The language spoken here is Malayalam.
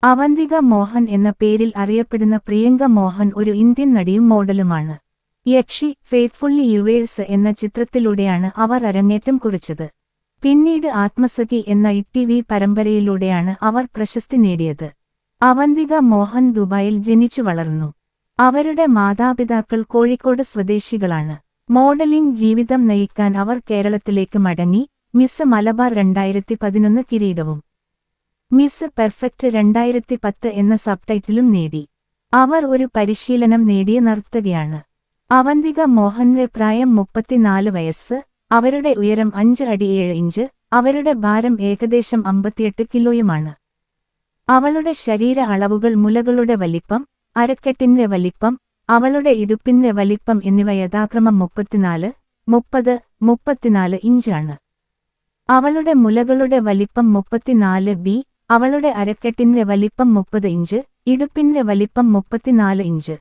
അവന്തിക മോഹൻ എന്ന പേരിൽ അറിയപ്പെടുന്ന പ്രിയങ്ക മോഹൻ ഒരു ഇന്ത്യൻ നടിയും മോഡലുമാണ്. യക്ഷി ഫെയ്ത്ത്ഫുള്ളി യുവേഴ്സ് എന്ന ചിത്രത്തിലൂടെയാണ് അവർ അരങ്ങേറ്റം കുറിച്ചത്. പിന്നീട് ആത്മസഖി എന്ന ഇ.ടി.വി പരമ്പരയിലൂടെയാണ് അവർ പ്രശസ്തി നേടിയത്. അവന്തിക മോഹൻ ദുബായിൽ ജനിച്ചു വളർന്നു. അവരുടെ മാതാപിതാക്കൾ കോഴിക്കോട് സ്വദേശികളാണ്. മോഡലിംഗ് ജീവിതം നയിക്കാൻ അവർ കേരളത്തിലേക്ക് മടങ്ങി. മിസ് മലബാർ 2011 കിരീടവും മിസ് പെർഫെക്റ്റ് 2010 എന്ന സബ്ടൈറ്റിലും നേടി. അവർ ഒരു പരിശീലനം നേടിയ നർത്തകിയാണ്. അവന്തിക മോഹന്റെ പ്രായം 34 വയസ്സ്. അവരുടെ ഉയരം 5 അടി 7 ഇഞ്ച്. അവരുടെ ഭാരം ഏകദേശം 58 കിലോയുമാണ്. അവളുടെ ശരീര അളവുകൾ മുലകളുടെ വലിപ്പം, അരക്കെട്ടിന്റെ വലിപ്പം, അവളുടെ ഇടുപ്പിന്റെ വലിപ്പം എന്നിവ യഥാക്രമം 34, 30, 34 ഇഞ്ചാണ്. അവളുടെ മുലകളുടെ വലിപ്പം 34B, അവളുടെ അരക്കെട്ടിന്റെ വലിപ്പം 30 ഇഞ്ച്, ഇടുപ്പിന്റെ വലിപ്പം 34 ഇഞ്ച്.